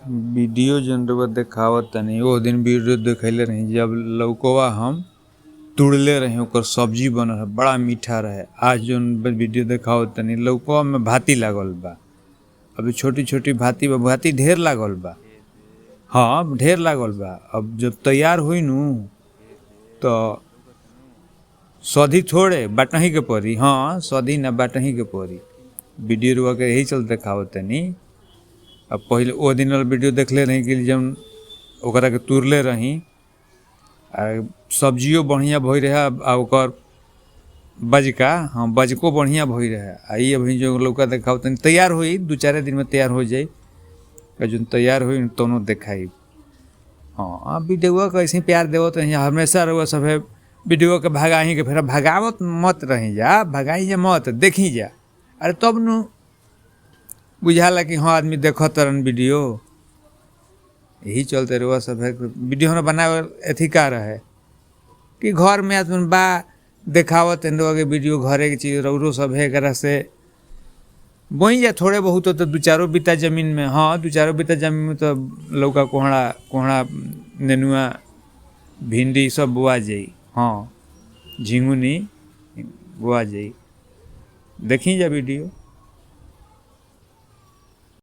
Video जन रउआ देखावत तनी ओह दिन वीडियो देखैले रही जब लौकवा हम तुड़ले रही ओकर सब्जी बनल है बड़ा मीठा रहे। आज जोन वीडियो देखावत तनी लौकवा में भाती लागल बा। अभी छोटी छोटी भाती बा, भाती ढेर लागल बा। हाँ ढेर लागल बा। अब जब तैयार हुई नू तो सधी थोड़े बाटही के पड़ी। हाँ सधी ना बाटही के पड़ी। वीडियो रुआ के यही चलते देखावत तनी। अब पहले ओ दिन वाला वीडियो देखले रही कि जब ओकरा के तुरले रही आ सब्जियो बढ़िया भई रहे आ ओकर बजका हाँ बजको बढ़िया भई रहे। आ ई अभी जो लौका देखाव तनी तैयार हुई 2-4 दिन में तैयार हो जाई। जो तैयार हुई तोनो देखाई। हाँ वीडियो का ऐसे प्यार देवत रही हमेशा रहुआ सब वीडियो के भगाही के फिर भगावत मत रही जा, भगाई जा मत देखी जा। अरे तब नु बुझाला कि हाँ आदमी देखत तरन वीडियो। यही चलते रहुआ सब वीडियो हमरा बनावे एथी का रहे कि घर में आदमी बा देखावत रहुआ के वीडियो घरे के चीज रौरो सब है एकरा से बोई जा थोड़े बहुत तो 2-4 बिता जमीन में। हाँ 2-4 बिता जमीन में तो लौका कोहड़ा नेनुआ भिंडी सब बोआ जाई। हाँ झिंगुनी बोआ जाई। देखी जा वीडियो।